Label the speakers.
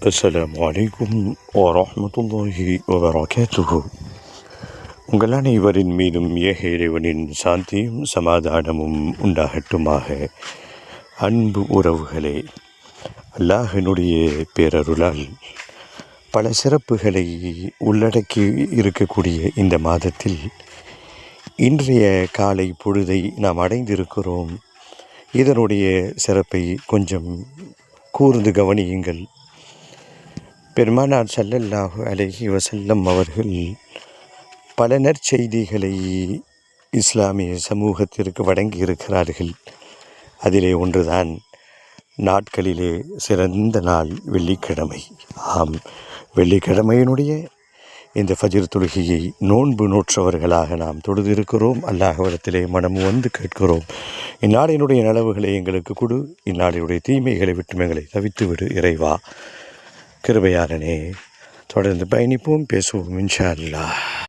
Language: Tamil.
Speaker 1: அஸ்ஸலாமு அலைக்கும் வரஹ்மத்துல்லாஹி வபரகாத்துஹு. உங்கள் அனைவரின் மீதும் ஏக இறைவனின் சாந்தியும் சமாதானமும் உண்டாகட்டுமாக. அன்பு உறவுகளே, அல்லாஹினுடைய பேரருளால் பல சிறப்புகளை உள்ளடக்கி இருக்கக்கூடிய இந்த மாதத்தில் இன்றைய காலை பொழுதை நாம் அடைந்திருக்கிறோம். இதனுடைய சிறப்பை கொஞ்சம் கூர்ந்து கவனியுங்கள். பெருமானார் ஸல்லல்லாஹு அலைஹி வஸல்லம் அவர்கள் பல நற்செய்திகளை இஸ்லாமிய சமூகத்திற்கு வழங்கியிருக்கிறார்கள். அதிலே ஒன்றுதான் நாட்களிலே சிறந்த நாள் வெள்ளிக்கிழமை. ஆம், வெள்ளிக்கிழமையினுடைய இந்த ஃபஜ்ர் தொழுகையை நோன்பு நோற்றவர்களாக நாம் தொழுதிருக்கிறோம். அல்லாஹ்விடத்திலே மனம் வந்து கேட்கிறோம், இந்நாளினுடைய நலவுகளை எங்களுக்கு கொடு, இந்நாளினுடைய தீமைகளை விட்டு எங்களை தவித்து விடு இறைவா. கிருபையாளனே, தொடர்ந்து பயணிப்போம், பேசுவோம் இன்ஷா அல்லாஹ்.